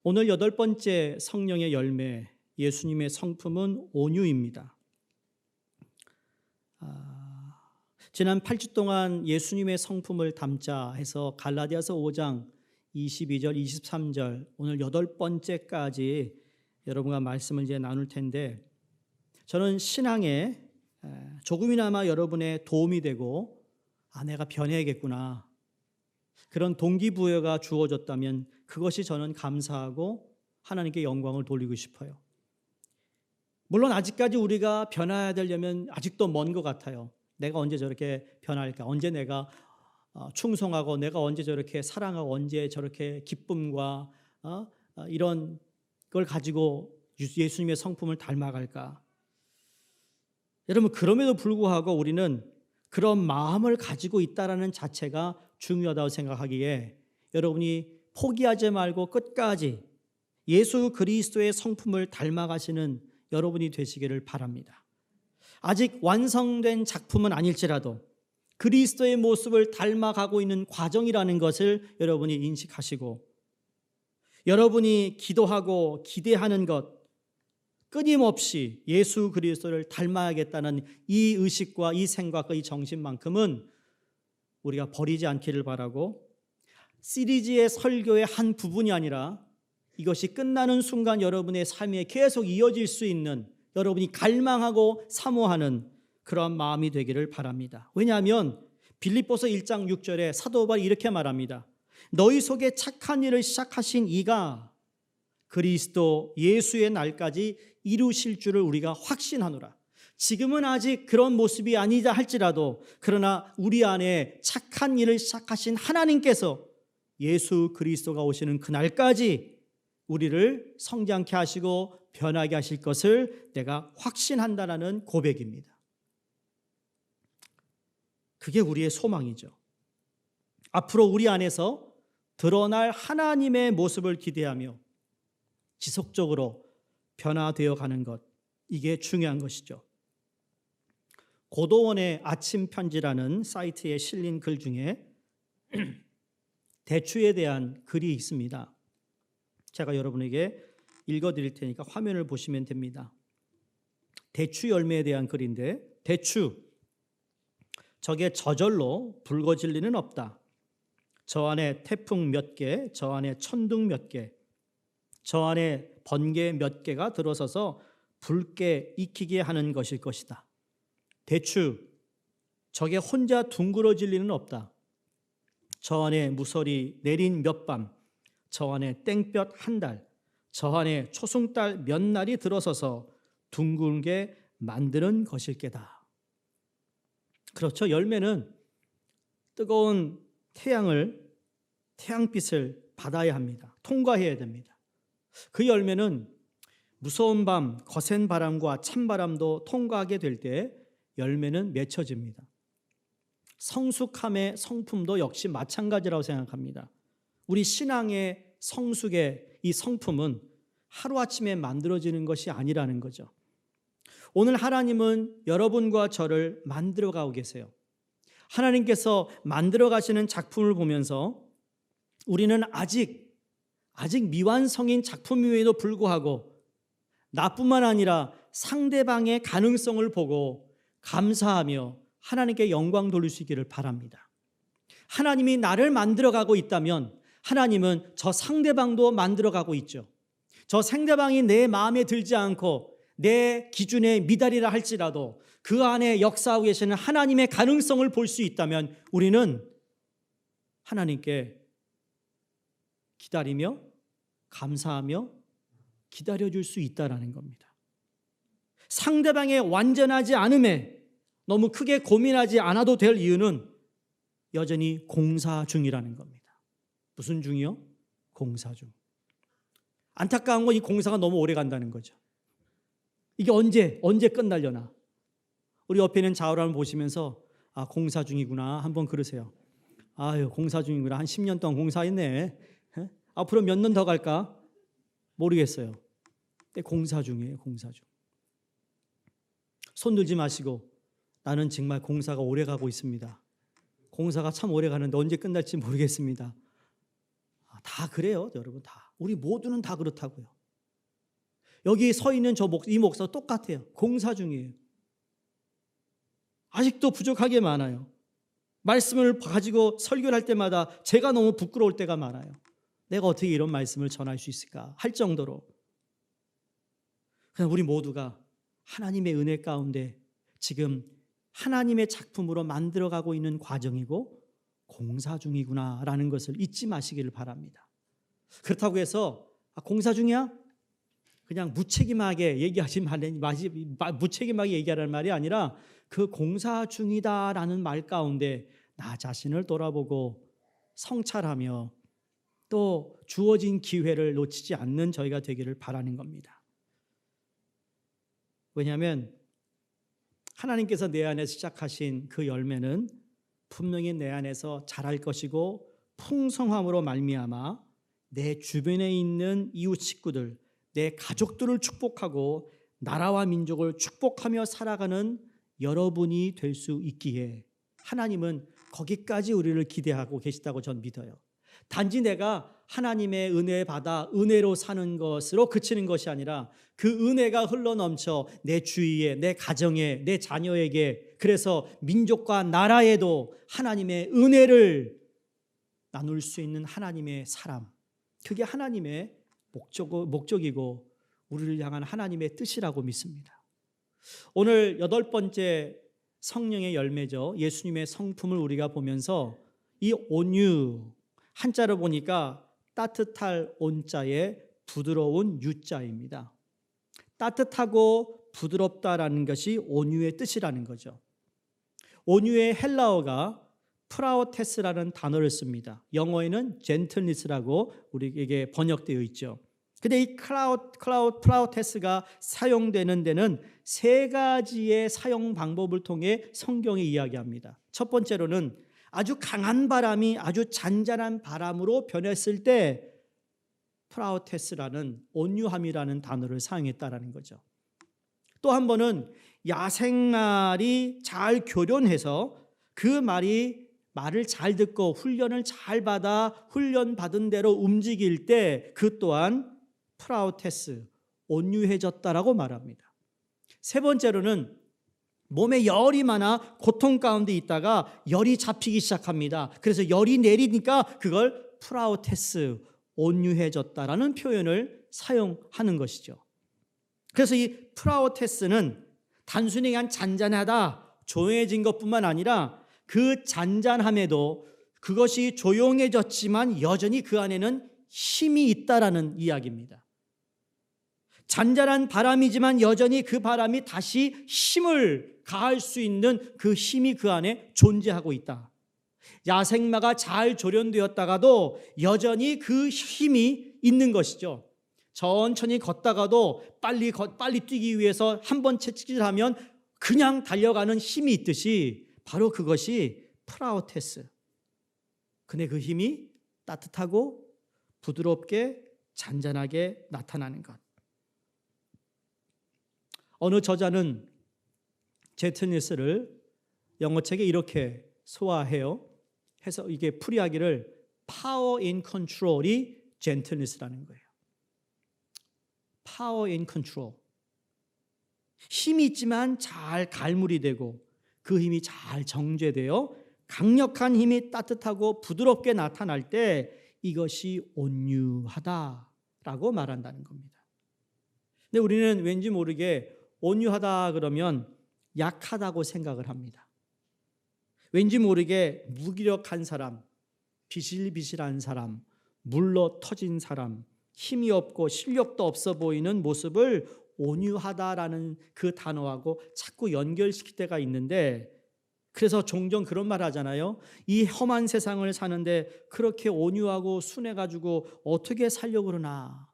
오늘 8번째 성령의 열매, 예수님의 성품은 온유입니다. 지난 8주 동안 예수님의 성품을 담자 해서 갈라디아서 5장 22절, 23절, 오늘 8번째까지 여러분과 말씀을 이제 나눌 텐데, 저는 신앙에 조금이나마 여러분의 도움이 되고 내가 변해야겠구나, 그런 동기부여가 주어졌다면 그것이 저는 감사하고 하나님께 영광을 돌리고 싶어요. 물론 아직까지 우리가 변화해야 되려면 아직도 먼 것 같아요. 내가 언제 저렇게 변할까? 언제 내가 충성하고, 내가 언제 저렇게 사랑하고, 언제 저렇게 기쁨과 이런 걸 가지고 예수님의 성품을 닮아갈까? 여러분, 그럼에도 불구하고 우리는 그런 마음을 가지고 있다는 자체가 중요하다고 생각하기에 여러분이 포기하지 말고 끝까지 예수 그리스도의 성품을 닮아가시는 여러분이 되시기를 바랍니다. 아직 완성된 작품은 아닐지라도 그리스도의 모습을 닮아가고 있는 과정이라는 것을 여러분이 인식하시고, 여러분이 기도하고 기대하는 것, 끊임없이 예수 그리스도를 닮아야겠다는 이 의식과 이 생각과 이 정신만큼은 우리가 버리지 않기를 바라고, 시리즈의 설교의 한 부분이 아니라 이것이 끝나는 순간 여러분의 삶에 계속 이어질 수 있는, 여러분이 갈망하고 사모하는 그러한 마음이 되기를 바랍니다. 왜냐하면 빌립보서 1장 6절에 사도 바울이 이렇게 말합니다. 너희 속에 착한 일을 시작하신 이가 그리스도 예수의 날까지 이루실 줄을 우리가 확신하노라. 지금은 아직 그런 모습이 아니자 할지라도, 그러나 우리 안에 착한 일을 시작하신 하나님께서 예수 그리스도가 오시는 그날까지 우리를 성장케 하시고 변하게 하실 것을 내가 확신한다는 고백입니다. 그게 우리의 소망이죠. 앞으로 우리 안에서 드러날 하나님의 모습을 기대하며 지속적으로 변화되어 가는 것, 이게 중요한 것이죠. 고도원의 아침 편지라는 사이트에 실린 글 중에 대추에 대한 글이 있습니다. 제가 여러분에게 읽어드릴 테니까 화면을 보시면 됩니다. 대추 열매에 대한 글인데, 대추, 저게 저절로 붉어질 리는 없다. 저 안에 태풍 몇 개, 저 안에 천둥 몇 개, 저 안에 번개 몇 개가 들어서서 붉게 익히게 하는 것일 것이다. 대추, 저게 혼자 둥그러질 리는 없다. 저 안에 무설이 내린 몇 밤, 저 안에 땡볕 한 달, 저 안에 초승달 몇 날이 들어서서 둥글게 만드는 것일 게다. 그렇죠. 열매는 뜨거운 태양빛을 받아야 합니다. 통과해야 됩니다. 그 열매는 무서운 밤, 거센 바람과 찬바람도 통과하게 될 때 열매는 맺혀집니다. 성숙함의 성품도 역시 마찬가지라고 생각합니다. 우리 신앙의 성숙의 이 성품은 하루아침에 만들어지는 것이 아니라는 거죠. 오늘 하나님은 여러분과 저를 만들어가고 계세요. 하나님께서 만들어 가시는 작품을 보면서 우리는 아직 미완성인 작품임에도 불구하고 나뿐만 아니라 상대방의 가능성을 보고 감사하며 하나님께 영광 돌릴 수 있기를 바랍니다. 하나님이 나를 만들어가고 있다면 하나님은 저 상대방도 만들어가고 있죠. 저 상대방이 내 마음에 들지 않고 내 기준에 미달이라 할지라도 그 안에 역사하고 계시는 하나님의 가능성을 볼 수 있다면 우리는 하나님께 기다리며 감사하며 기다려줄 수 있다는 겁니다. 상대방의 완전하지 않음에 너무 크게 고민하지 않아도 될 이유는 여전히 공사 중이라는 겁니다. 무슨 중이요? 공사 중. 안타까운 건 이 공사가 너무 오래 간다는 거죠. 이게 언제 끝나려나. 우리 옆에 있는 자우람을 보시면서 공사 중이구나 한번 그러세요. 아유, 공사 중이구나. 한 10년 동안 공사했네. 앞으로 몇 년 더 갈까? 모르겠어요. 근데 공사 중이에요. 공사 중. 손 들지 마시고, 나는 정말 공사가 오래 가고 있습니다. 공사가 참 오래 가는데 언제 끝날지 모르겠습니다. 다 그래요, 여러분. 다 우리 모두는 다 그렇다고요. 여기 서 있는 이 목사 똑같아요. 공사 중이에요. 아직도 부족하게 많아요. 말씀을 가지고 설교를 할 때마다 제가 너무 부끄러울 때가 많아요. 내가 어떻게 이런 말씀을 전할 수 있을까 할 정도로. 그냥 우리 모두가 하나님의 은혜 가운데 지금 하나님의 작품으로 만들어가고 있는 과정이고 공사 중이구나라는 것을 잊지 마시기를 바랍니다. 그렇다고 해서 공사 중이야? 그냥 무책임하게 무책임하게 얘기하라는 말이 아니라 그 공사 중이다라는 말 가운데 나 자신을 돌아보고 성찰하며 또 주어진 기회를 놓치지 않는 저희가 되기를 바라는 겁니다. 왜냐하면 하나님께서 내 안에서 시작하신 그 열매는 분명히 내 안에서 자랄 것이고 풍성함으로 말미암아 내 주변에 있는 이웃 식구들, 내 가족들을 축복하고 나라와 민족을 축복하며 살아가는 여러분이 될 수 있기에 하나님은 거기까지 우리를 기대하고 계시다고 전 믿어요. 단지 내가 하나님의 은혜 받아 은혜로 사는 것으로 그치는 것이 아니라 그 은혜가 흘러넘쳐 내 주위에, 내 가정에, 내 자녀에게, 그래서 민족과 나라에도 하나님의 은혜를 나눌 수 있는 하나님의 사람, 그게 하나님의 목적이고 우리를 향한 하나님의 뜻이라고 믿습니다. 오늘 8번째 성령의 열매죠. 예수님의 성품을 우리가 보면서 이 온유, 한자로 보니까 따뜻할 온자에 부드러운 유자입니다. 따뜻하고 부드럽다라는 것이 온유의 뜻이라는 거죠. 온유의 헬라어가 프라우테스라는 단어를 씁니다. 영어에는 gentleness라고 우리에게 번역되어 있죠. 근데 이 프라우테스가 사용되는 데는 3가지의 사용 방법을 통해 성경이 이야기합니다. 첫 번째로는 아주 강한 바람이 아주 잔잔한 바람으로 변했을 때 프라우테스라는 온유함이라는 단어를 사용했다라는 거죠. 또 한 번은 야생말이 잘 교련해서 그 말을 잘 듣고 훈련을 잘 받아 훈련받은 대로 움직일 때 그 또한 프라우테스, 온유해졌다라고 말합니다. 3번째로는 몸에 열이 많아 고통 가운데 있다가 열이 잡히기 시작합니다. 그래서 열이 내리니까 그걸 프라우테스, 온유해졌다라는 표현을 사용하는 것이죠. 그래서 이 프라우테스는 단순히 그냥 잔잔하다, 조용해진 것뿐만 아니라 그 잔잔함에도 그것이 조용해졌지만 여전히 그 안에는 힘이 있다라는 이야기입니다. 잔잔한 바람이지만 여전히 그 바람이 다시 힘을 가할 수 있는 그 힘이 그 안에 존재하고 있다. 야생마가 잘 조련되었다가도 여전히 그 힘이 있는 것이죠. 천천히 걷다가도 빨리 뛰기 위해서 한 번 채찍질하면 그냥 달려가는 힘이 있듯이 바로 그것이 프라우테스. 근데 그 힘이 따뜻하고 부드럽게 잔잔하게 나타나는 것. 어느 저자는 젠틀니스를 영어책에 이렇게 소화해요. 해서 이게 풀이하기를 power in control이 젠틀니스라는 거예요. power in control. 힘이 있지만 잘 갈무리 되고 그 힘이 잘 정제되어 강력한 힘이 따뜻하고 부드럽게 나타날 때 이것이 온유하다라고 말한다는 겁니다. 근데 우리는 왠지 모르게 온유하다 그러면 약하다고 생각을 합니다. 왠지 모르게 무기력한 사람, 비실비실한 사람, 물러 터진 사람, 힘이 없고 실력도 없어 보이는 모습을 온유하다라는 그 단어하고 자꾸 연결시킬 때가 있는데, 그래서 종종 그런 말 하잖아요. 이 험한 세상을 사는데 그렇게 온유하고 순해가지고 어떻게 살려고 그러나.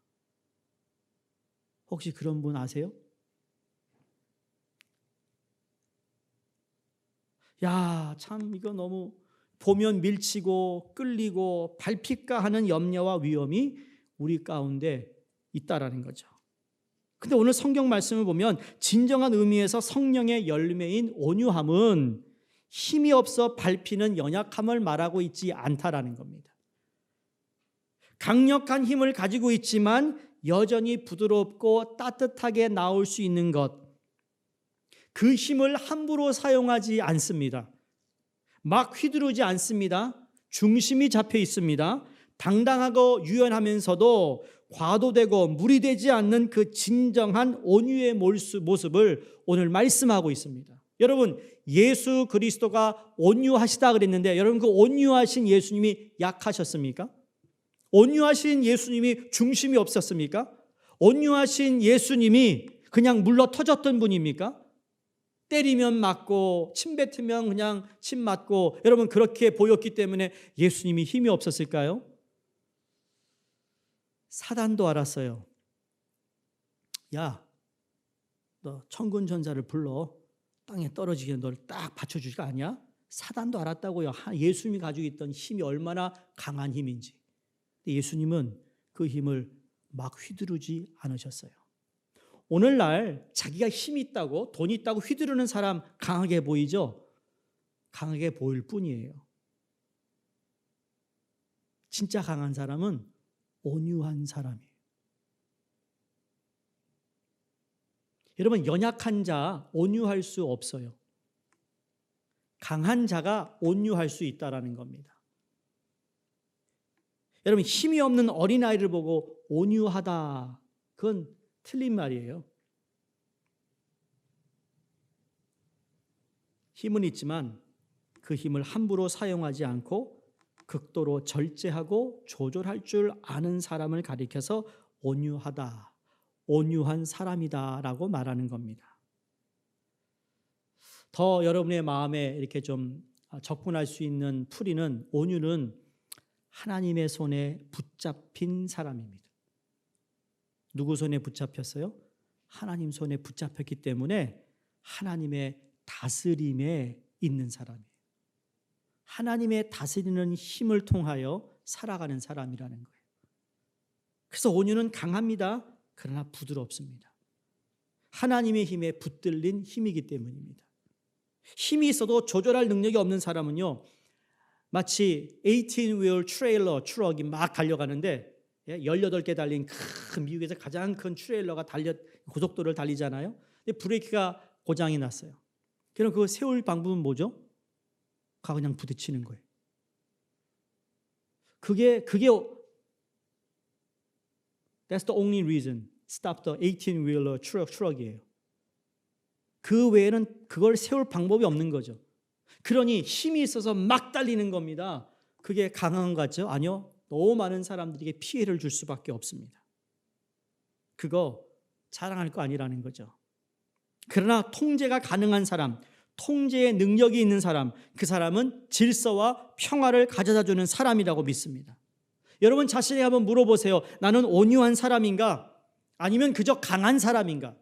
혹시 그런 분 아세요? 야, 참 이거 너무 보면 밀치고 끌리고 밟힐까 하는 염려와 위험이 우리 가운데 있다라는 거죠. 근데 오늘 성경 말씀을 보면 진정한 의미에서 성령의 열매인 온유함은 힘이 없어 밟히는 연약함을 말하고 있지 않다라는 겁니다. 강력한 힘을 가지고 있지만 여전히 부드럽고 따뜻하게 나올 수 있는 것, 그 힘을 함부로 사용하지 않습니다. 막 휘두르지 않습니다. 중심이 잡혀 있습니다. 당당하고 유연하면서도 과도되고 무리되지 않는 그 진정한 온유의 모습을 오늘 말씀하고 있습니다. 여러분, 예수 그리스도가 온유하시다 그랬는데 여러분, 그 온유하신 예수님이 약하셨습니까? 온유하신 예수님이 중심이 없었습니까? 온유하신 예수님이 그냥 물러 터졌던 분입니까? 때리면 맞고 침 뱉으면 그냥 침 맞고, 여러분 그렇게 보였기 때문에 예수님이 힘이 없었을까요? 사단도 알았어요. 야, 너 천군 천사를 불러 땅에 떨어지게 너를 딱 받쳐주지가 아니야? 사단도 알았다고요. 예수님이 가지고 있던 힘이 얼마나 강한 힘인지. 예수님은 그 힘을 막 휘두르지 않으셨어요. 오늘날 자기가 힘이 있다고, 돈이 있다고 휘두르는 사람 강하게 보이죠? 강하게 보일 뿐이에요. 진짜 강한 사람은 온유한 사람이에요. 여러분, 연약한 자 온유할 수 없어요. 강한 자가 온유할 수 있다라는 겁니다. 여러분, 힘이 없는 어린아이를 보고 온유하다, 그건 틀린 말이에요. 힘은 있지만 그 힘을 함부로 사용하지 않고 극도로 절제하고 조절할 줄 아는 사람을 가리켜서 온유하다, 온유한 사람이다라고 말하는 겁니다. 더 여러분의 마음에 이렇게 좀 접근할 수 있는 풀이는, 온유는 하나님의 손에 붙잡힌 사람입니다. 누구 손에 붙잡혔어요? 하나님 손에 붙잡혔기 때문에 하나님의 다스림에 있는 사람이에요. 하나님의 다스리는 힘을 통하여 살아가는 사람이라는 거예요. 그래서 온유는 강합니다. 그러나 부드럽습니다. 하나님의 힘에 붙들린 힘이기 때문입니다. 힘이 있어도 조절할 능력이 없는 사람은요, 마치 18-wheel 트레일러 트럭이 막 달려가는데 18개 달린 큰, 미국에서 가장 큰 트레일러가 고속도로를 달리잖아요. 근데 브레이크가 고장이 났어요. 그럼 그거 세울 방법은 뭐죠? 그냥 부딪히는 거예요. 그게 That's the only reason stop the 18-wheeler truck이에요. 그 외에는 그걸 세울 방법이 없는 거죠. 그러니 힘이 있어서 막 달리는 겁니다. 그게 강한 것 같죠? 아니요. 너무 많은 사람들에게 피해를 줄 수밖에 없습니다. 그거 자랑할 거 아니라는 거죠. 그러나 통제가 가능한 사람, 통제의 능력이 있는 사람, 그 사람은 질서와 평화를 가져다 주는 사람이라고 믿습니다. 여러분 자신에게 한번 물어보세요. 나는 온유한 사람인가? 아니면 그저 강한 사람인가?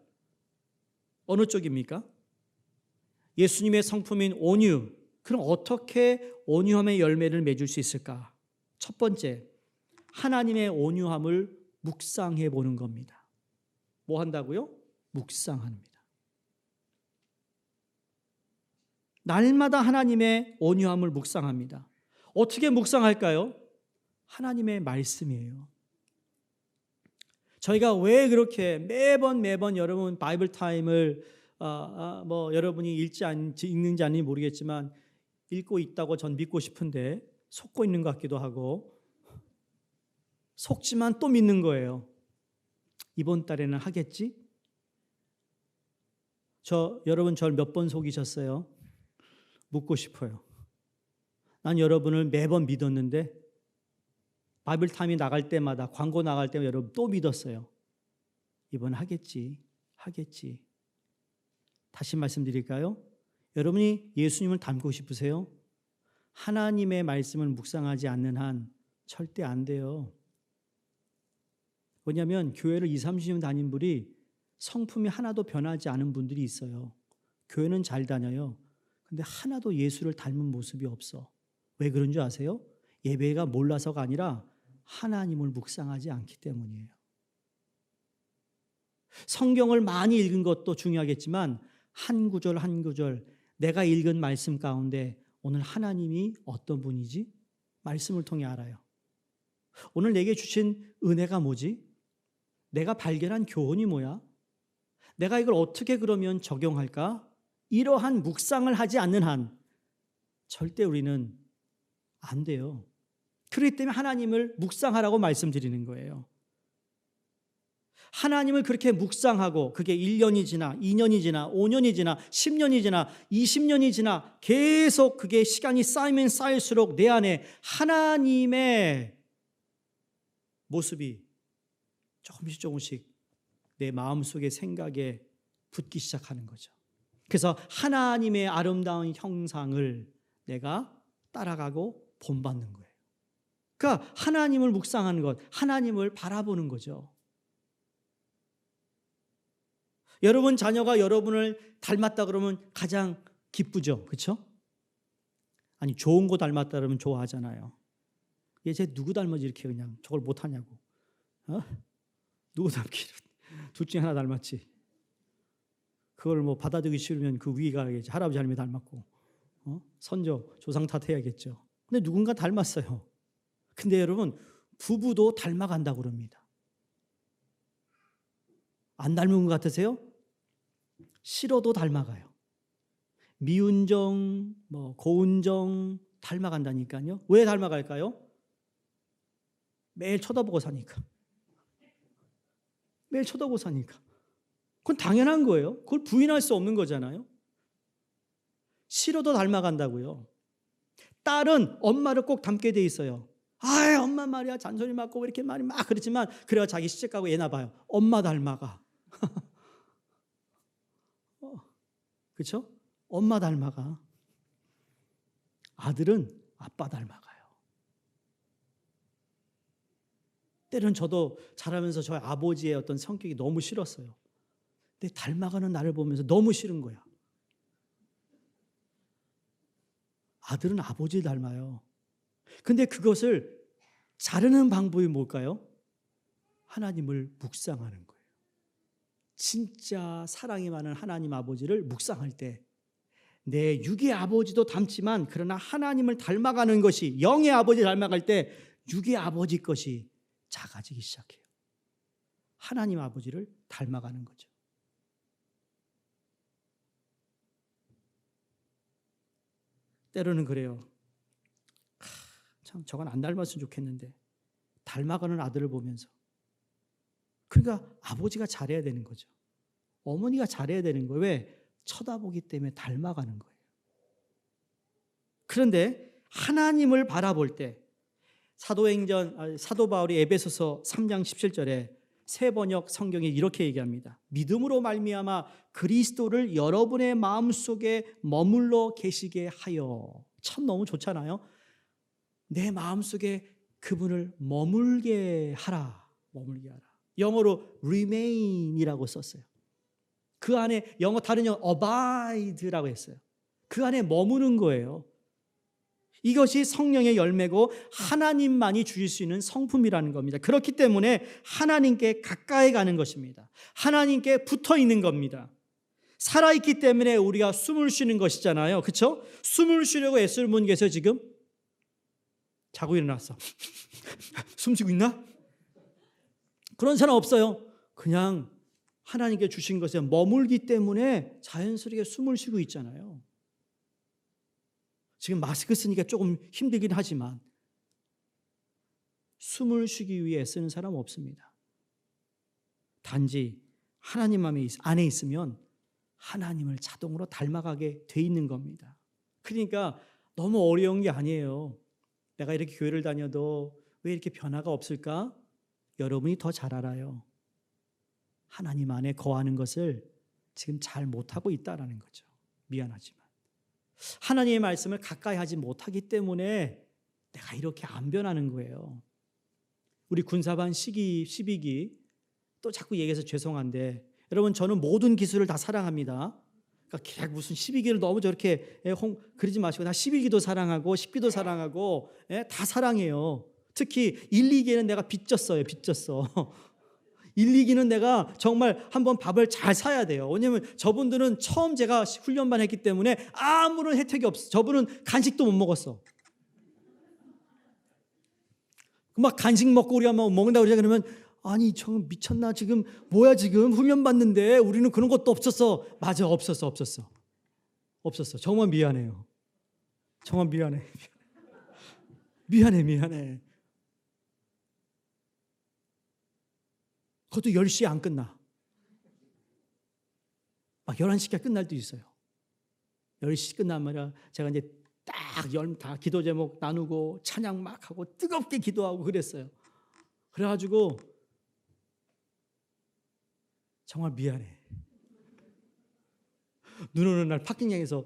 어느 쪽입니까? 예수님의 성품인 온유, 그럼 어떻게 온유함의 열매를 맺을 수 있을까? 첫 번째, 하나님의 온유함을 묵상해 보는 겁니다. 뭐 한다고요? 묵상합니다. 날마다 하나님의 온유함을 묵상합니다. 어떻게 묵상할까요? 하나님의 말씀이에요. 저희가 왜 그렇게 매번 여러분 바이블 타임을 여러분이 읽는지 아닌지 모르겠지만 읽고 있다고 전 믿고 싶은데 속고 있는 것 같기도 하고, 속지만 또 믿는 거예요. 이번 달에는 하겠지? 여러분 절 몇 번 속이셨어요? 묻고 싶어요. 난 여러분을 매번 믿었는데 바이블 타임이 나갈 때마다, 광고 나갈 때마다 여러분 또 믿었어요. 이번 하겠지. 다시 말씀드릴까요? 여러분이 예수님을 닮고 싶으세요? 하나님의 말씀을 묵상하지 않는 한 절대 안 돼요. 왜냐하면 교회를 20-30년 다닌 분이 성품이 하나도 변하지 않은 분들이 있어요. 교회는 잘 다녀요. 근데 하나도 예수를 닮은 모습이 없어. 왜 그런 줄 아세요? 예배가 몰라서가 아니라 하나님을 묵상하지 않기 때문이에요. 성경을 많이 읽은 것도 중요하겠지만 한 구절 한 구절 내가 읽은 말씀 가운데 오늘 하나님이 어떤 분이지? 말씀을 통해 알아요. 오늘 내게 주신 은혜가 뭐지? 내가 발견한 교훈이 뭐야? 내가 이걸 어떻게 그러면 적용할까? 이러한 묵상을 하지 않는 한 절대 우리는 안 돼요. 그렇기 때문에 하나님을 묵상하라고 말씀드리는 거예요. 하나님을 그렇게 묵상하고 그게 1년이 지나 2년이 지나 5년이 지나 10년이 지나 20년이 지나 계속 그게 시간이 쌓이면 쌓일수록 내 안에 하나님의 모습이 조금씩 내 마음속의 생각에 붙기 시작하는 거죠. 그래서 하나님의 아름다운 형상을 내가 따라가고 본받는 거예요. 그러니까 하나님을 묵상하는 것, 하나님을 바라보는 거죠. 여러분 자녀가 여러분을 닮았다 그러면 가장 기쁘죠. 그렇죠? 아니 좋은 거 닮았다 그러면 좋아하잖아요. 얘 쟤 누구 닮았지 이렇게 그냥 저걸 못하냐고. 누구 닮기를. 둘 중에 하나 닮았지. 그걸 뭐 받아들이기 싫으면 그 위에 가야겠지. 할아버지 할머니 닮았고 선조 조상 탓해야겠죠. 근데 누군가 닮았어요. 근데 여러분 부부도 닮아간다고 그럽니다. 안 닮은 것 같으세요? 싫어도 닮아가요. 미운정, 고운정 닮아간다니까요. 왜 닮아갈까요? 매일 쳐다보고 사니까. 매일 쳐다보고 사니까. 그건 당연한 거예요. 그걸 부인할 수 없는 거잖아요. 싫어도 닮아간다고요. 딸은 엄마를 꼭 닮게 돼 있어요. 아, 엄마 말이야 잔소리 맞고 이렇게 말이 막 그렇지만 그래야 자기 시집가고 얘나 봐요. 엄마 닮아가. 그렇죠? 엄마 닮아가. 아들은 아빠 닮아가요. 때로는 저도 자라면서 저희 아버지의 어떤 성격이 너무 싫었어요. 근데 닮아가는 나를 보면서 너무 싫은 거야. 아들은 아버지를 닮아요. 근데 그것을 자르는 방법이 뭘까요? 하나님을 묵상하는 거예요. 진짜 사랑이 많은 하나님 아버지를 묵상할 때 내 육의 아버지도 닮지만 그러나 하나님을 닮아가는 것이 영의 아버지 닮아갈 때 육의 아버지 것이 작아지기 시작해요. 하나님 아버지를 닮아가는 거죠. 때로는 그래요. 참 저건 안 닮았으면 좋겠는데 닮아가는 아들을 보면서 그러니까 아버지가 잘해야 되는 거죠. 어머니가 잘해야 되는 거예요. 왜? 쳐다보기 때문에 닮아가는 거예요. 그런데 하나님을 바라볼 때 사도 바울이 에베소서 3장 17절에 새 번역 성경에 이렇게 얘기합니다. 믿음으로 말미암아 그리스도를 여러분의 마음속에 머물러 계시게 하여. 참 너무 좋잖아요. 내 마음속에 그분을 머물게 하라. 머물게 하라. 영어로 remain이라고 썼어요. 그 안에 영어 다른 영어 abide라고 했어요. 그 안에 머무는 거예요. 이것이 성령의 열매고 하나님만이 주실 수 있는 성품이라는 겁니다. 그렇기 때문에 하나님께 가까이 가는 것입니다. 하나님께 붙어 있는 겁니다. 살아있기 때문에 우리가 숨을 쉬는 것이잖아요. 그렇죠? 숨을 쉬려고 애쓰는 분 계세요 지금? 자고 일어났어. 숨 쉬고 있나? 그런 사람 없어요. 그냥 하나님께 주신 것에 머물기 때문에 자연스럽게 숨을 쉬고 있잖아요. 지금 마스크 쓰니까 조금 힘들긴 하지만 숨을 쉬기 위해 쓰는 사람 없습니다. 단지 하나님 안에 있으면 하나님을 자동으로 닮아가게 돼 있는 겁니다. 그러니까 너무 어려운 게 아니에요. 내가 이렇게 교회를 다녀도 왜 이렇게 변화가 없을까? 여러분이 더 잘 알아요. 하나님 안에 거하는 것을 지금 잘 못하고 있다는 거죠. 미안하지만. 하나님의 말씀을 가까이 하지 못하기 때문에 내가 이렇게 안 변하는 거예요. 우리 군사반 12기 또 자꾸 얘기해서 죄송한데 여러분 저는 모든 기술을 다 사랑합니다. 그러니까 무슨 12기를 너무 저렇게 그러지 마시고 나 11기도 사랑하고 10기도 사랑하고 다 사랑해요. 특히 1, 2기는 내가 빚졌어. 1, 2기는 내가 정말 한번 밥을 잘 사야 돼요. 왜냐하면 저분들은 처음 제가 훈련반 했기 때문에 아무런 혜택이 없어. 저분은 간식도 못 먹었어. 막 간식 먹고 우리가 막 먹는다 그러자 그러면 아니 저 미쳤나 지금 뭐야 지금 훈련 받는데 우리는 그런 것도 없었어. 맞아 없었어. 정말 미안해요. 정말 미안해. 미안해. 그것도 10시에 안 끝나. 막 11시까지 끝날 때도 있어요. 10시 끝난 말이야. 제가 이제 다 기도 제목 나누고 찬양 막 하고 뜨겁게 기도하고 그랬어요. 그래가지고 정말 미안해. 눈 오는 날 파킹장에서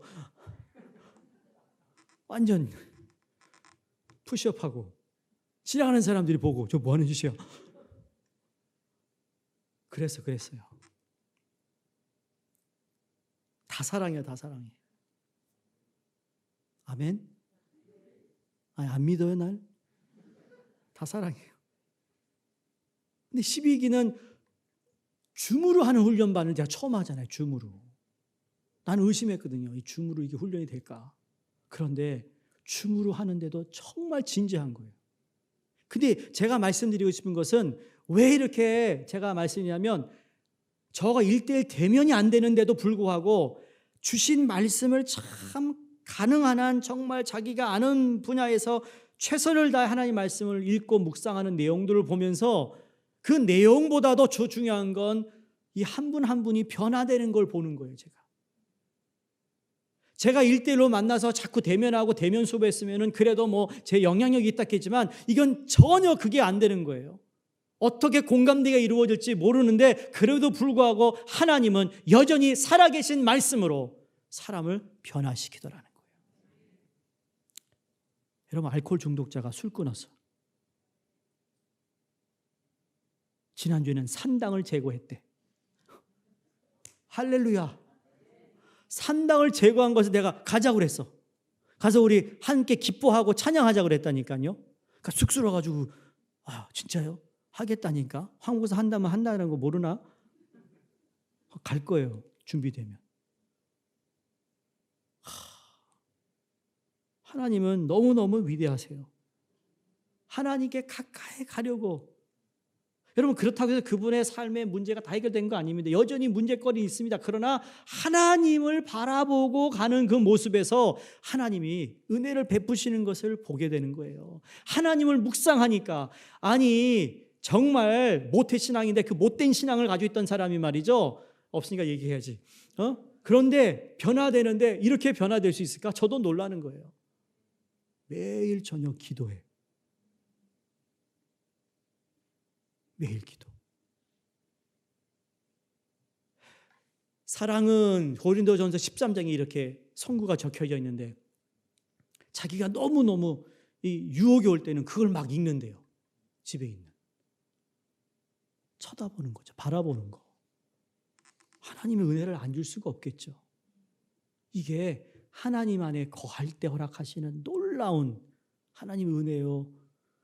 완전 푸시업하고 지나가는 사람들이 보고 저 뭐 하는 짓이야. 그랬어요. 다 사랑해. 아멘? 아니, 안 믿어요, 날? 다 사랑해요. 근데 12기는 줌으로 하는 훈련반을 제가 처음 하잖아요, 줌으로. 나는 의심했거든요. 이 줌으로 이게 훈련이 될까? 그런데 줌으로 하는데도 정말 진지한 거예요. 근데 제가 말씀드리고 싶은 것은 왜 이렇게 제가 말씀이냐면 저가 1:1 대면이 안 되는데도 불구하고 주신 말씀을 참 가능한 한 정말 자기가 아는 분야에서 최선을 다해 하나님 말씀을 읽고 묵상하는 내용들을 보면서 그 내용보다도 더 중요한 건 이 한 분 한 분이 변화되는 걸 보는 거예요. 제가 1:1로 만나서 자꾸 대면하고 대면 수업했으면 그래도 뭐 제 영향력이 있다겠지만 이건 전혀 그게 안 되는 거예요. 어떻게 공감대가 이루어질지 모르는데 그래도 불구하고 하나님은 여전히 살아계신 말씀으로 사람을 변화시키더라는 거예요. 여러분 알코올 중독자가 술 끊었어. 지난주에는 산당을 제거했대. 할렐루야. 산당을 제거한 것을 내가 가자고 그랬어. 가서 우리 함께 기뻐하고 찬양하자고 그랬다니까요. 그러니까 쑥스러워가지고 진짜요? 하겠다니까. 한국에서 한다면 한다는 거 모르나? 갈 거예요. 준비되면. 하나님은 너무너무 위대하세요. 하나님께 가까이 가려고. 여러분 그렇다고 해서 그분의 삶의 문제가 다 해결된 거 아닙니다. 여전히 문제거리 있습니다. 그러나 하나님을 바라보고 가는 그 모습에서 하나님이 은혜를 베푸시는 것을 보게 되는 거예요. 하나님을 묵상하니까 아니 정말 모태신앙인데 그 못된 신앙을 가지고 있던 사람이 말이죠. 없으니까 얘기해야지. 그런데 변화되는데 이렇게 변화될 수 있을까? 저도 놀라는 거예요. 매일 저녁 기도해. 매일 기도. 사랑은 고린도전서 13장에 이렇게 선구가 적혀져 있는데 자기가 너무너무 이 유혹이 올 때는 그걸 막 읽는데요. 집에 있는. 쳐다보는 거죠. 바라보는 거. 하나님의 은혜를 안 줄 수가 없겠죠. 이게 하나님 안에 거할 때 허락하시는 놀라운 하나님의 은혜요.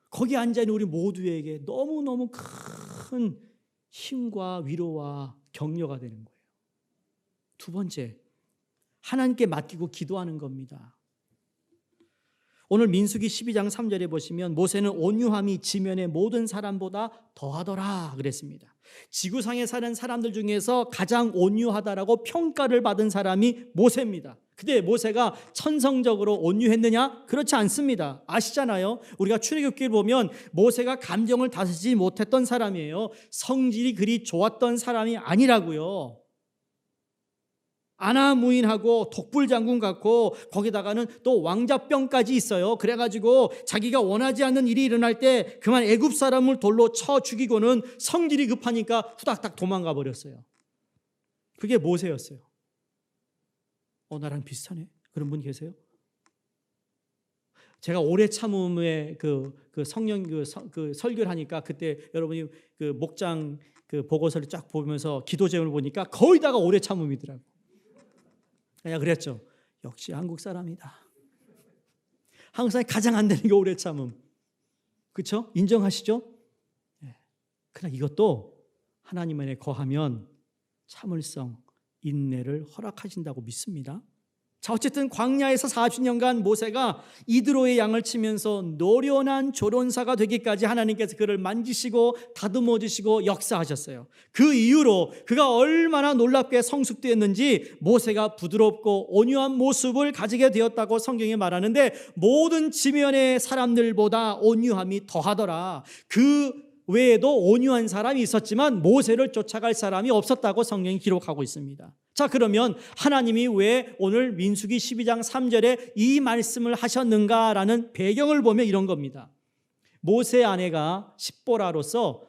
거기 앉아있는 우리 모두에게 너무너무 큰 힘과 위로와 격려가 되는 거예요. 두 번째, 하나님께 맡기고 기도하는 겁니다. 오늘 민수기 12장 3절에 보시면 모세는 온유함이 지면의 모든 사람보다 더하더라 그랬습니다. 지구상에 사는 사람들 중에서 가장 온유하다라고 평가를 받은 사람이 모세입니다. 근데 모세가 천성적으로 온유했느냐? 그렇지 않습니다. 아시잖아요. 우리가 출애굽기를 보면 모세가 감정을 다스리지 못했던 사람이에요. 성질이 그리 좋았던 사람이 아니라고요. 아나무인하고 독불장군 같고 거기다가는 또 왕자병까지 있어요. 그래가지고 자기가 원하지 않는 일이 일어날 때 그만 애굽 사람을 돌로 쳐 죽이고는 성질이 급하니까 후닥닥 도망가 버렸어요. 그게 모세였어요. 나랑 비슷하네. 그런 분 계세요? 제가 오래 참음의 그 성령 그 설교를 하니까 그때 여러분이 그 목장 그 보고서를 쫙 보면서 기도 제목을 보니까 거의 다가 오래 참음이더라고. 그냥 그랬죠. 역시 한국 사람이다. 한국 사람이 가장 안 되는 게 오래 참음. 그렇죠? 인정하시죠? 네. 그러나 이것도 하나님 안에 거하면 참을성, 인내를 허락하신다고 믿습니다. 자, 어쨌든 광야에서 40년간 모세가 이드로의 양을 치면서 노련한 조련사가 되기까지 하나님께서 그를 만지시고 다듬어 주시고 역사하셨어요. 그 이후로 그가 얼마나 놀랍게 성숙되었는지 모세가 부드럽고 온유한 모습을 가지게 되었다고 성경이 말하는데, 모든 지면의 사람들보다 온유함이 더하더라. 그 외에도 온유한 사람이 있었지만 모세를 쫓아갈 사람이 없었다고 성경이 기록하고 있습니다. 자, 그러면 하나님이 왜 오늘 민수기 12장 3절에 이 말씀을 하셨는가라는 배경을 보면 이런 겁니다. 모세 아내가 십보라로서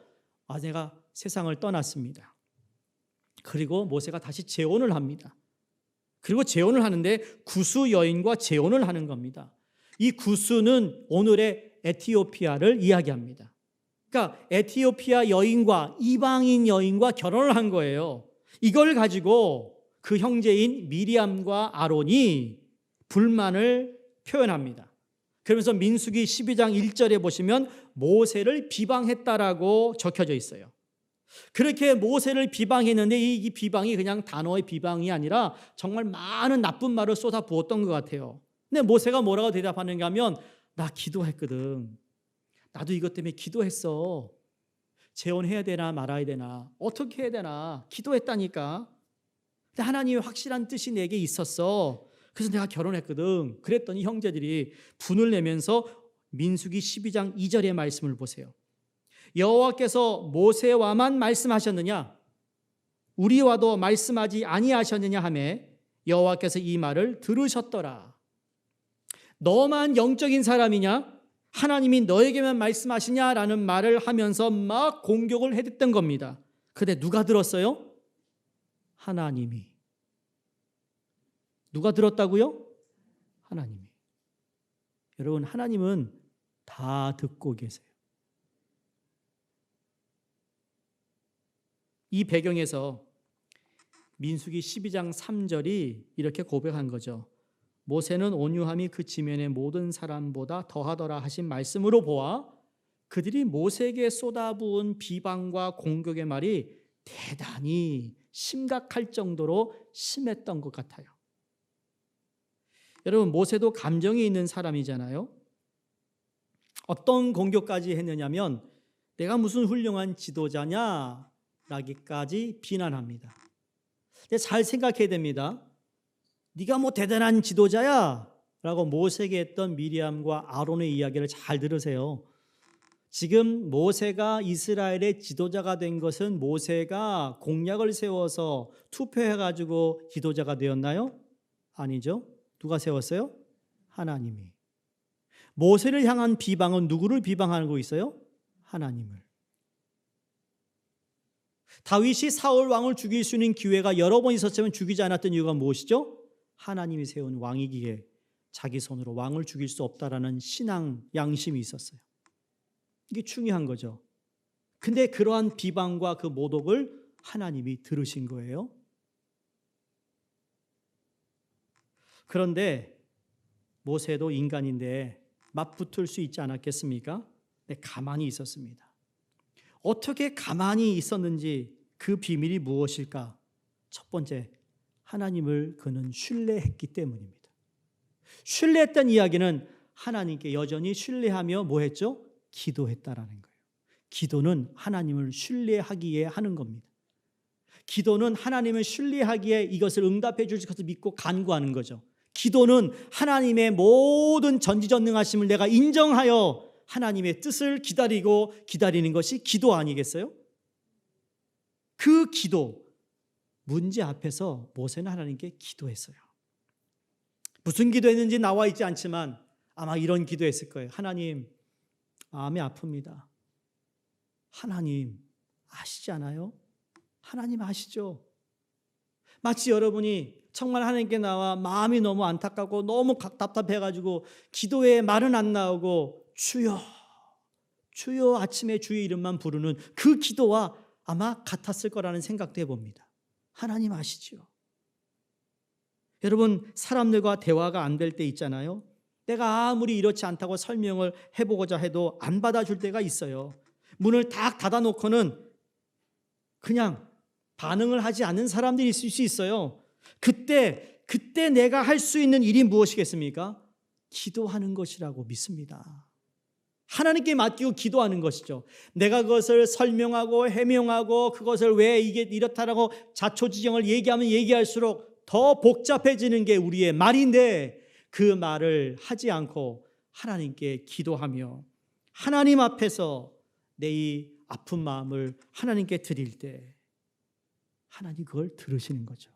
아내가 세상을 떠났습니다. 그리고 모세가 다시 재혼을 합니다. 그리고 재혼을 하는데 구스 여인과 재혼을 하는 겁니다. 이 구스는 오늘의 에티오피아를 이야기합니다. 그러니까 에티오피아 여인과 이방인 여인과 결혼을 한 거예요. 이걸 가지고 그 형제인 미리암과 아론이 불만을 표현합니다. 그러면서 민수기 12장 1절에 보시면 모세를 비방했다라고 적혀져 있어요. 그렇게 모세를 비방했는데 이 비방이 그냥 단어의 비방이 아니라 정말 많은 나쁜 말을 쏟아 부었던 것 같아요. 근데 모세가 뭐라고 대답하는가 하면, 나 기도했거든. 나도 이것 때문에 기도했어. 재혼해야 되나 말아야 되나, 어떻게 해야 되나 기도했다니까. 근데 하나님의 확실한 뜻이 내게 있었어. 그래서 내가 결혼했거든. 그랬더니 형제들이 분을 내면서 민수기 12장 2절의 말씀을 보세요. 여호와께서 모세와만 말씀하셨느냐, 우리와도 말씀하지 아니하셨느냐 하며 여호와께서 이 말을 들으셨더라. 너만 영적인 사람이냐, 하나님이 너에게만 말씀하시냐라는 말을 하면서 막 공격을 했던 겁니다. 근데 누가 들었어요? 하나님이. 누가 들었다고요? 하나님이. 여러분, 하나님은 다 듣고 계세요. 이 배경에서 민수기 12장 3절이 이렇게 고백한 거죠. 모세는 온유함이 그 지면의 모든 사람보다 더하더라 하신 말씀으로 보아 그들이 모세에게 쏟아부은 비방과 공격의 말이 대단히 심각할 정도로 심했던 것 같아요. 여러분, 모세도 감정이 있는 사람이잖아요. 어떤 공격까지 했느냐면, 내가 무슨 훌륭한 지도자냐 라기까지 비난합니다. 근데 잘 생각해야 됩니다. 네가 뭐 대단한 지도자야 라고 모세에게 했던 미리암과 아론의 이야기를 잘 들으세요. 지금 모세가 이스라엘의 지도자가 된 것은 모세가 공약을 세워서 투표해가지고 지도자가 되었나요? 아니죠. 누가 세웠어요? 하나님이. 모세를 향한 비방은 누구를 비방하고 있어요? 하나님을. 다윗이 사울 왕을 죽일 수 있는 기회가 여러 번 있었지만 죽이지 않았던 이유가 무엇이죠? 하나님이 세운 왕이기에 자기 손으로 왕을 죽일 수 없다라는 신앙 양심이 있었어요. 이게 중요한 거죠. 근데 그러한 비방과 그 모독을 하나님이 들으신 거예요. 그런데 모세도 인간인데 맞붙을 수 있지 않았겠습니까? 네, 가만히 있었습니다. 어떻게 가만히 있었는지 그 비밀이 무엇일까? 첫 번째, 하나님을 그는 신뢰했기 때문입니다. 신뢰했던 이야기는 하나님께 여전히 신뢰하며 뭐 했죠? 기도했다라는 거예요. 기도는 하나님을 신뢰하기에 하는 겁니다. 기도는 하나님을 신뢰하기에 이것을 응답해 주실 것을 믿고 간구하는 거죠. 기도는 하나님의 모든 전지전능하심을 내가 인정하여 하나님의 뜻을 기다리는 것이 기도 아니겠어요? 그 기도, 문제 앞에서 모세는 하나님께 기도했어요. 무슨 기도했는지 나와 있지 않지만 아마 이런 기도했을 거예요. 하나님, 마음이 아픕니다. 하나님 아시지 않아요? 하나님 아시죠? 마치 여러분이 정말 하나님께 나와 마음이 너무 안타깝고 너무 답답해가지고 기도에 말은 안 나오고 주여, 주여 아침에 주의 이름만 부르는 그 기도와 아마 같았을 거라는 생각도 해봅니다. 하나님 아시죠? 여러분, 사람들과 대화가 안 될 때 있잖아요. 내가 아무리 이렇지 않다고 설명을 해보고자 해도 안 받아줄 때가 있어요. 문을 딱 닫아놓고는 그냥 반응을 하지 않는 사람들이 있을 수 있어요. 그때 그때 내가 할 수 있는 일이 무엇이겠습니까? 기도하는 것이라고 믿습니다. 하나님께 맡기고 기도하는 것이죠. 내가 그것을 설명하고 해명하고 그것을 왜 이게 이렇다라고 자초지종을 얘기하면 얘기할수록 더 복잡해지는 게 우리의 말인데, 그 말을 하지 않고 하나님께 기도하며 하나님 앞에서 내 이 아픈 마음을 하나님께 드릴 때 하나님 그걸 들으시는 거죠.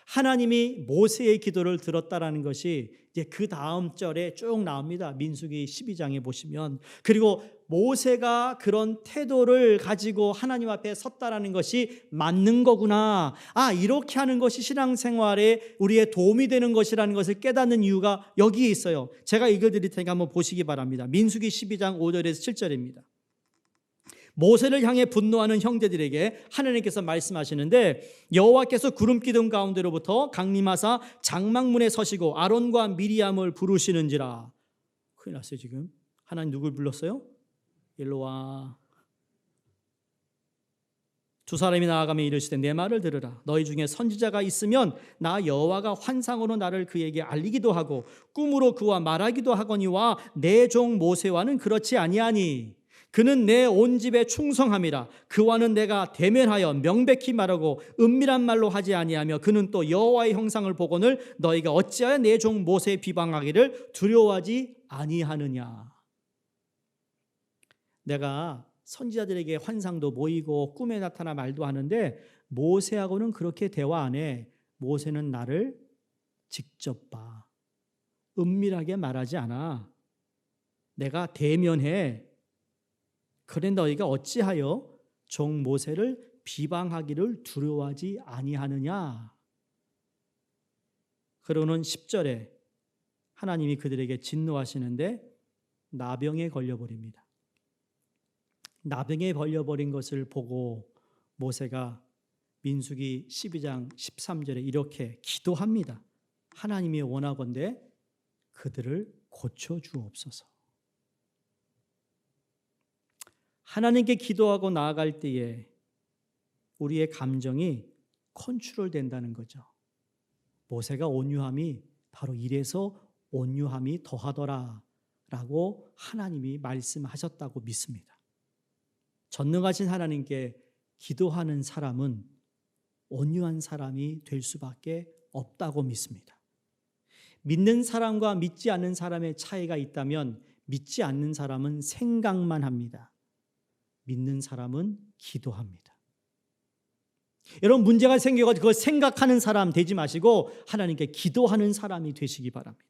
하나님이 모세의 기도를 들었다라는 것이 이제 그 다음 절에 쭉 나옵니다. 민수기 12장에 보시면. 그리고 모세가 그런 태도를 가지고 하나님 앞에 섰다라는 것이 맞는 거구나. 이렇게 하는 것이 신앙생활에 우리의 도움이 되는 것이라는 것을 깨닫는 이유가 여기에 있어요. 제가 읽어드릴 테니까 한번 보시기 바랍니다. 민수기 12장 5절에서 7절입니다. 모세를 향해 분노하는 형제들에게 하나님께서 말씀하시는데, 여호와께서 구름 기둥 가운데로부터 강림하사 장막문에 서시고 아론과 미리암을 부르시는지라. 큰일 났어요. 지금 하나님 누굴 불렀어요? 일로 와. 두 사람이 나아가며 이르시되 내 말을 들으라. 너희 중에 선지자가 있으면 나 여호와가 환상으로 나를 그에게 알리기도 하고 꿈으로 그와 말하기도 하거니와 내 종 모세와는 그렇지 아니하니 그는 내 온 집에 충성함이라. 그와는 내가 대면하여 명백히 말하고 은밀한 말로 하지 아니하며 그는 또 여호와의 형상을 보거늘 너희가 어찌하여 내 종 모세의 비방하기를 두려워하지 아니하느냐. 내가 선지자들에게 환상도 보이고 꿈에 나타나 말도 하는데 모세하고는 그렇게 대화 안 해. 모세는 나를 직접 봐. 은밀하게 말하지 않아. 내가 대면해. 그래 너희가 어찌하여 종 모세를 비방하기를 두려워하지 아니하느냐. 그러는 10절에 하나님이 그들에게 진노하시는데 나병에 걸려버립니다. 나병에 걸려버린 것을 보고 모세가 민수기 12장 13절에 이렇게 기도합니다. 하나님이 원하건대 그들을 고쳐주옵소서. 하나님께 기도하고 나아갈 때에 우리의 감정이 컨트롤 된다는 거죠. 모세가 온유함이 바로 이래서 온유함이 더하더라 라고 하나님이 말씀하셨다고 믿습니다. 전능하신 하나님께 기도하는 사람은 온유한 사람이 될 수밖에 없다고 믿습니다. 믿는 사람과 믿지 않는 사람의 차이가 있다면 믿지 않는 사람은 생각만 합니다. 믿는 사람은 기도합니다. 여러분, 문제가 생겨가지고 그걸 생각하는 사람 되지 마시고 하나님께 기도하는 사람이 되시기 바랍니다.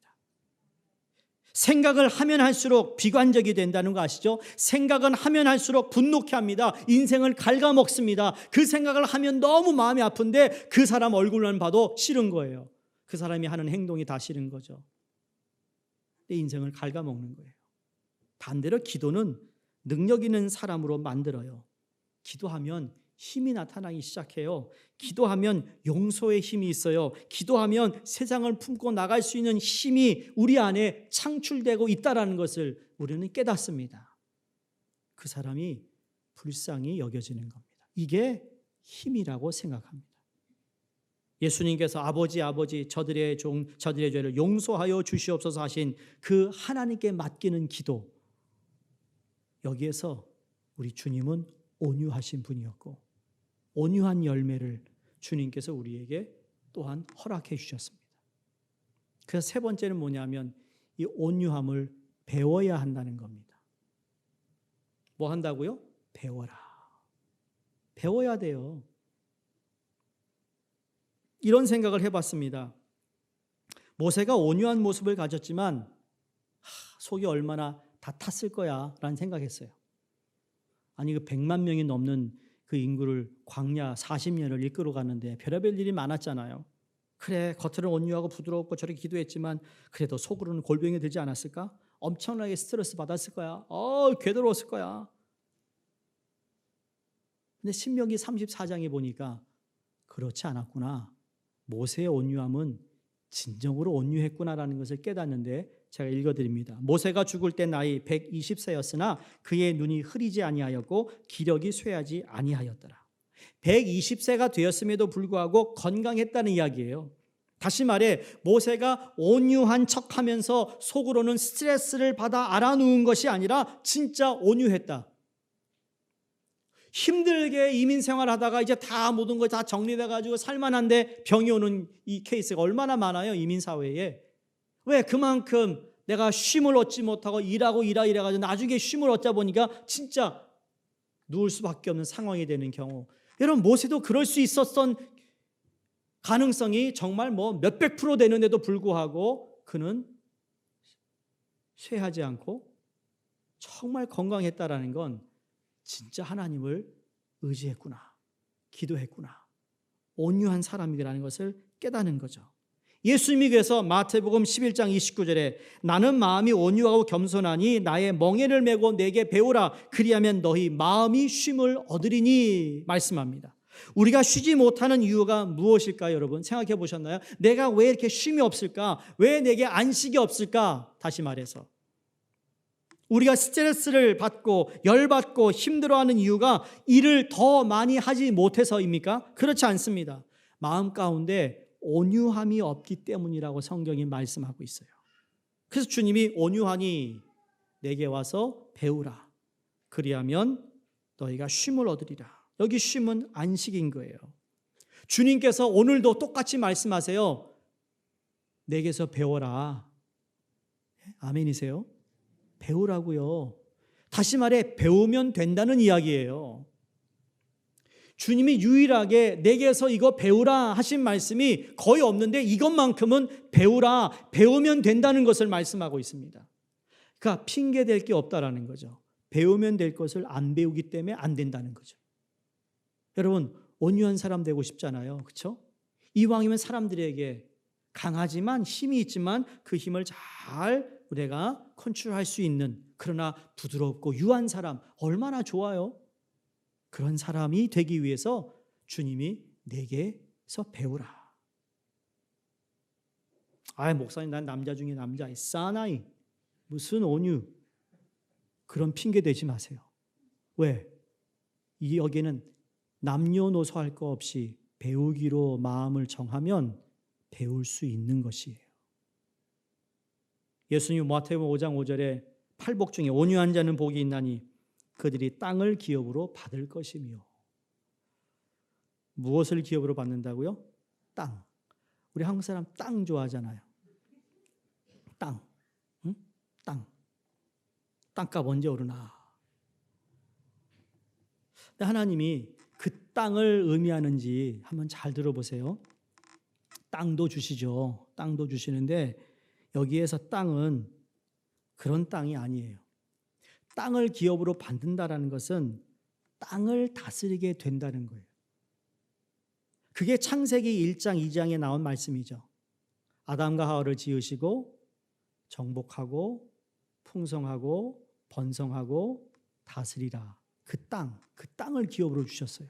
생각을 하면 할수록 비관적이 된다는 거 아시죠? 생각은 하면 할수록 분노케 합니다. 인생을 갉아먹습니다. 그 생각을 하면 너무 마음이 아픈데 그 사람 얼굴만 봐도 싫은 거예요. 그 사람이 하는 행동이 다 싫은 거죠. 내 인생을 갉아먹는 거예요. 반대로 기도는 능력 있는 사람으로 만들어요. 기도하면 힘이 나타나기 시작해요. 기도하면 용서의 힘이 있어요. 기도하면 세상을 품고 나갈 수 있는 힘이 우리 안에 창출되고 있다는 것을 우리는 깨닫습니다. 그 사람이 불쌍히 여겨지는 겁니다. 이게 힘이라고 생각합니다. 예수님께서 아버지 저들의 죄를 용서하여 주시옵소서 하신 그 하나님께 맡기는 기도, 여기에서 우리 주님은 온유하신 분이었고 온유한 열매를 주님께서 우리에게 또한 허락해 주셨습니다. 그래서 세 번째는 뭐냐면 이 온유함을 배워야 한다는 겁니다. 뭐 한다고요? 배워라. 배워야 돼요. 이런 생각을 해봤습니다. 모세가 온유한 모습을 가졌지만 속이 얼마나 다 탔을 거야 라는 생각했어요. 아니 그 100만 명이 넘는 그 인구를 광야 40년을 이끌어 가는데 별의별 일이 많았잖아요. 그래 겉으로는 온유하고 부드럽고 저렇게 기도했지만 그래도 속으로는 골병이 들지 않았을까? 엄청나게 스트레스 받았을 거야. 괴로웠을 거야. 근데 신명기 34장에 보니까 그렇지 않았구나. 모세의 온유함은 진정으로 온유했구나라는 것을 깨닫는데 제가 읽어드립니다. 모세가 죽을 때 나이 120세였으나 그의 눈이 흐리지 아니하였고 기력이 쇠하지 아니하였더라. 120세가 되었음에도 불구하고 건강했다는 이야기예요. 다시 말해 모세가 온유한 척하면서 속으로는 스트레스를 받아 알아누운 것이 아니라 진짜 온유했다. 힘들게 이민 생활하다가 이제 다 모든 거 다 정리돼 가지고 살만한데 병이 오는 이 케이스가 얼마나 많아요, 이민 사회에. 왜? 그만큼 내가 쉼을 얻지 못하고 일하고 이래가지고 나중에 쉼을 얻다 보니까 진짜 누울 수밖에 없는 상황이 되는 경우. 여러분, 모세도 그럴 수 있었던 가능성이 정말 뭐 몇백 프로 되는데도 불구하고 그는 쇠하지 않고 정말 건강했다라는 건 진짜 하나님을 의지했구나, 기도했구나, 온유한 사람이라는 것을 깨닫는 거죠. 예수님이 그래서 마태복음 11장 29절에 나는 마음이 온유하고 겸손하니 나의 멍에를 메고 내게 배우라 그리하면 너희 마음이 쉼을 얻으리니 말씀합니다. 우리가 쉬지 못하는 이유가 무엇일까요, 여러분? 생각해 보셨나요? 내가 왜 이렇게 쉼이 없을까? 왜 내게 안식이 없을까? 다시 말해서 우리가 스트레스를 받고 열받고 힘들어하는 이유가 일을 더 많이 하지 못해서입니까? 그렇지 않습니다. 마음 가운데 온유함이 없기 때문이라고 성경이 말씀하고 있어요. 그래서 주님이 온유하니 내게 와서 배우라 그리하면 너희가 쉼을 얻으리라. 여기 쉼은 안식인 거예요. 주님께서 오늘도 똑같이 말씀하세요. 내게서 배워라. 아멘이세요? 배우라고요. 다시 말해 배우면 된다는 이야기예요. 주님이 유일하게 내게서 이거 배우라 하신 말씀이 거의 없는데 이것만큼은 배우라, 배우면 된다는 것을 말씀하고 있습니다. 그러니까 핑계댈 게 없다라는 거죠. 배우면 될 것을 안 배우기 때문에 안 된다는 거죠. 여러분, 온유한 사람 되고 싶잖아요. 그렇죠? 이왕이면 사람들에게 강하지만 힘이 있지만 그 힘을 잘 우리가 컨트롤할 수 있는, 그러나 부드럽고 유한 사람 얼마나 좋아요. 그런 사람이 되기 위해서 주님이 내게서 배우라. 목사님 난 남자 중에 남자, 사나이, 무슨 온유, 그런 핑계 대지 마세요. 왜? 여기는 남녀노소 할 거 없이 배우기로 마음을 정하면 배울 수 있는 것이에요. 예수님 마태복음 5장 5절에 팔복 중에 온유한 자는 복이 있나니 그들이 땅을 기업으로 받을 것이며. 무엇을 기업으로 받는다고요? 땅. 우리 한국 사람 땅 좋아하잖아요. 땅. 응? 땅. 땅값 언제 오르나. 근데 하나님이 그 땅을 의미하는지 한번 잘 들어보세요. 땅도 주시죠. 땅도 주시는데 여기에서 땅은 그런 땅이 아니에요. 땅을 기업으로 받는다라는 것은 땅을 다스리게 된다는 거예요. 그게 창세기 1장 2장에 나온 말씀이죠. 아담과 하와를 지으시고 정복하고 풍성하고 번성하고 다스리라. 그 땅을 기업으로 주셨어요.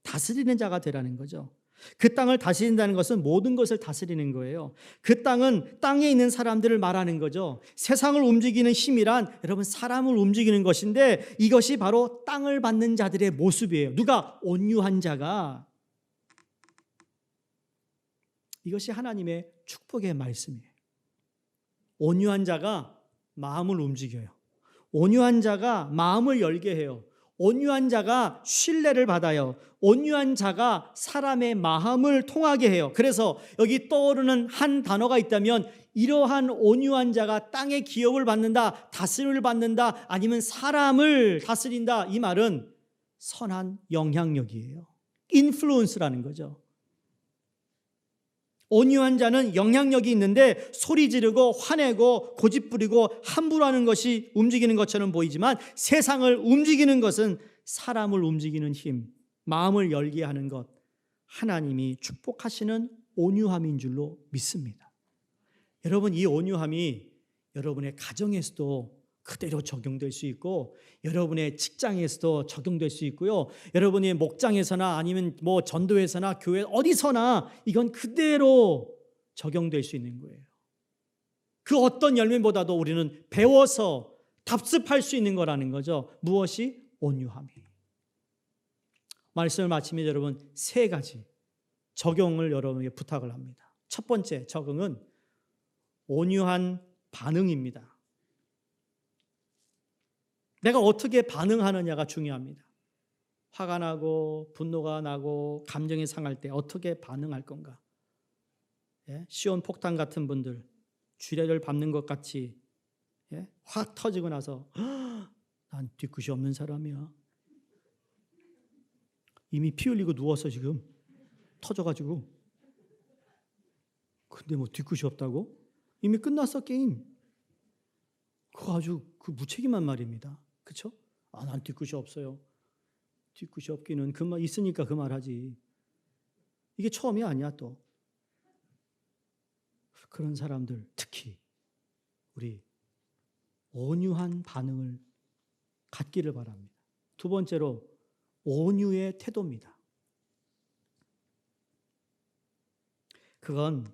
다스리는 자가 되라는 거죠. 그 땅을 다스린다는 것은 모든 것을 다스리는 거예요. 그 땅은 땅에 있는 사람들을 말하는 거죠. 세상을 움직이는 힘이란 여러분 사람을 움직이는 것인데 이것이 바로 땅을 받는 자들의 모습이에요. 누가? 온유한 자가. 이것이 하나님의 축복의 말씀이에요. 온유한 자가 마음을 움직여요. 온유한 자가 마음을 열게 해요. 온유한 자가 신뢰를 받아요. 온유한 자가 사람의 마음을 통하게 해요. 그래서 여기 떠오르는 한 단어가 있다면 이러한 온유한 자가 땅의 기업을 받는다, 다스림을 받는다, 아니면 사람을 다스린다. 이 말은 선한 영향력이에요. 인플루언스라는 거죠. 온유한 자는 영향력이 있는데 소리 지르고 화내고 고집부리고 함부로 하는 것이 움직이는 것처럼 보이지만 세상을 움직이는 것은 사람을 움직이는 힘, 마음을 열게 하는 것, 하나님이 축복하시는 온유함인 줄로 믿습니다. 여러분, 이 온유함이 여러분의 가정에서도 그대로 적용될 수 있고 여러분의 직장에서도 적용될 수 있고요. 여러분의 목장에서나 아니면 뭐 전도회에서나 교회 어디서나 이건 그대로 적용될 수 있는 거예요. 그 어떤 열매보다도 우리는 배워서 답습할 수 있는 거라는 거죠. 무엇이? 온유함이. 말씀을 마치면 여러분 3가지 적용을 여러분에게 부탁을 합니다. 첫 번째 적응은 온유한 반응입니다. 내가 어떻게 반응하느냐가 중요합니다. 화가 나고 분노가 나고 감정이 상할 때 어떻게 반응할 건가? 예? 시온폭탄 같은 분들 쥐레를 밟는 것 같이 예? 확 터지고 나서 난 뒤끝이 없는 사람이야. 이미 피 흘리고 누워서 지금 터져가지고 근데 뭐 뒤끝이 없다고? 이미 끝났어 게임. 그거 아주 그 무책임한 말입니다. 그렇죠? 아, 난 뒤끝이 없어요. 뒤끝이 없기는 그 말 있으니까 그 말 하지. 이게 처음이 아니야 또. 그런 사람들 특히 우리 온유한 반응을 갖기를 바랍니다. 두 번째로 온유의 태도입니다. 그건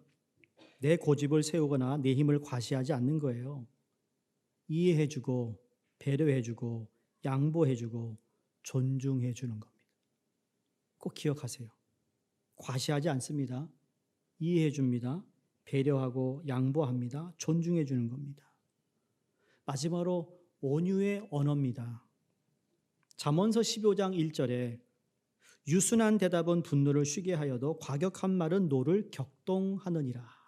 내 고집을 세우거나 내 힘을 과시하지 않는 거예요. 이해해주고 배려해주고 양보해주고 존중해주는 겁니다. 꼭 기억하세요. 과시하지 않습니다. 이해해줍니다. 배려하고 양보합니다. 존중해주는 겁니다. 마지막으로 온유의 언어입니다. 잠언서 15장 1절에 유순한 대답은 분노를 쉬게 하여도 과격한 말은 노를 격동하느니라.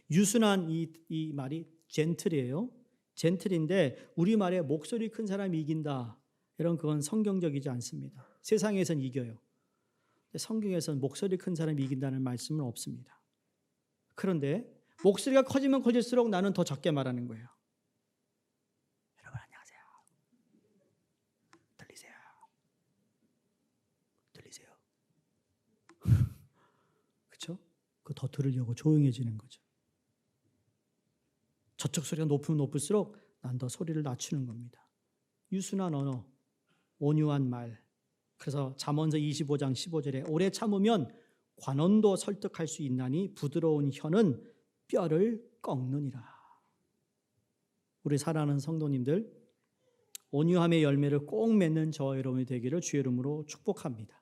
유순한 이 말이 젠틀이에요. 젠틀인데 우리말에 목소리 큰 사람이 이긴다. 이런 그건 성경적이지 않습니다. 세상에선 이겨요. 성경에서는 목소리 큰 사람이 이긴다는 말씀은 없습니다. 그런데 목소리가 커지면 커질수록 나는 더 적게 말하는 거예요. 여러분 안녕하세요. 들리세요? 들리세요? 그렇죠? 그 더 들으려고 조용해지는 거죠. 저쪽 소리가 높으면 높을수록 난 더 소리를 낮추는 겁니다. 유순한 언어, 온유한 말. 그래서 잠언서 25장 15절에 오래 참으면 관원도 설득할 수 있나니 부드러운 혀는 뼈를 꺾느니라. 우리 사랑하는 성도님들, 온유함의 열매를 꼭 맺는 저와 여러분이 되기를 주의 이름으로 축복합니다.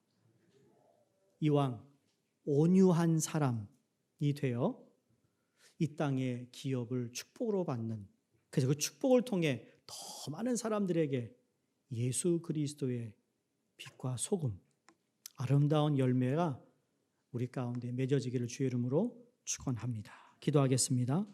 이왕 온유한 사람이 되어 이 땅의 기업을 축복으로 받는, 그래서 그 축복을 통해 더 많은 사람들에게 예수 그리스도의 빛과 소금, 아름다운 열매가 우리 가운데 맺어지기를 주의 이름으로 축원합니다. 기도하겠습니다.